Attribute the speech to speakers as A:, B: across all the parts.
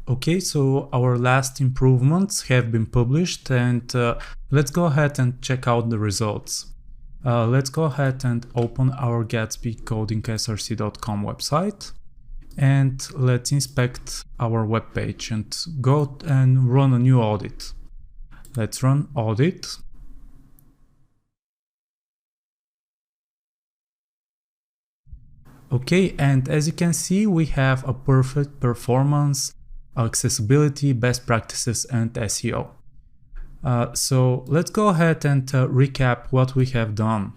A: Okay, so our last improvements have been published, and let's go ahead and check out the results. Let's go ahead and open our gatsby.js website, and let's inspect our web page and go and run a new audit. Let's run audit. Okay, and as you can see, we have a perfect performance, accessibility, best practices, and SEO. So let's go ahead and recap what we have done.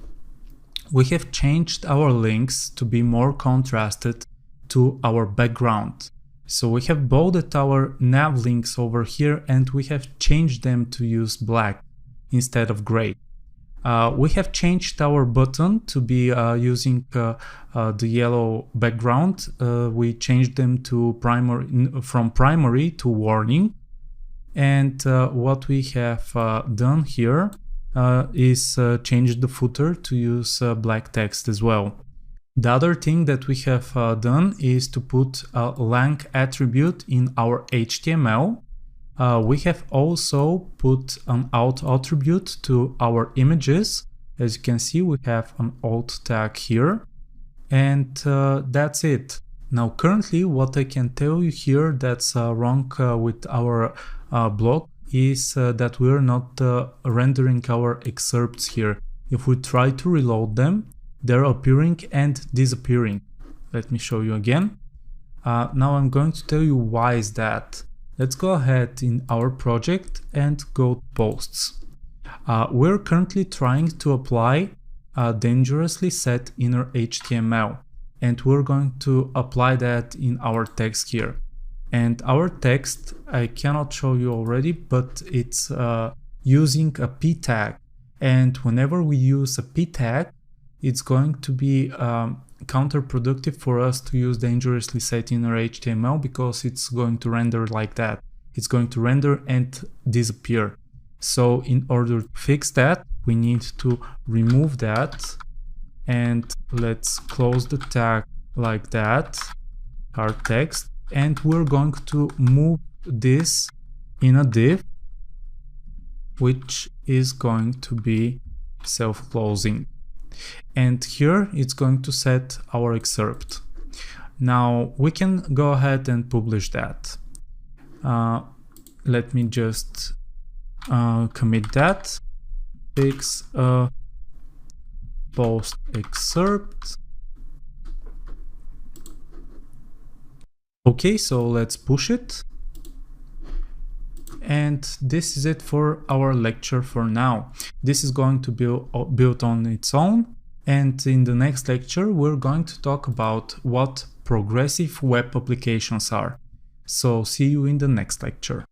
A: We have changed our links to be more contrasted to our background. So we have bolded our nav links over here, and we have changed them to use black instead of gray. We have changed our button to be using the yellow background. We changed them to from primary to warning. And what we have done here is change the footer to use black text as well. The other thing that we have done is to put a lang attribute in our HTML. We have also put an alt attribute to our images. As you can see, we have an alt tag here, and that's it. Now currently what I can tell you here that's wrong with our blog is that we're not rendering our excerpts here. If we try to reload them, they're appearing and disappearing. Let me show you again. Now I'm going to tell you why is that. Let's go ahead in our project and go to posts. We're currently trying to apply dangerously set inner HTML, and we're going to apply that in our text here. And our text, I cannot show you already, but it's using a p tag. And whenever we use a p tag, it's going to be counterproductive for us to use dangerously set inner HTML, because it's going to render like that. It's going to render and disappear. So in order to fix that, we need to remove that, and let's close the tag like that, our text, and we're going to move this in a div, which is going to be self-closing. And here it's going to set our excerpt. Now we can go ahead and publish that. Let me just commit that. Fix post excerpt. Okay, so let's push it. And this is it for our lecture for now. This is going to be built on its own. And in the next lecture, we're going to talk about what progressive web applications are. So see you in the next lecture.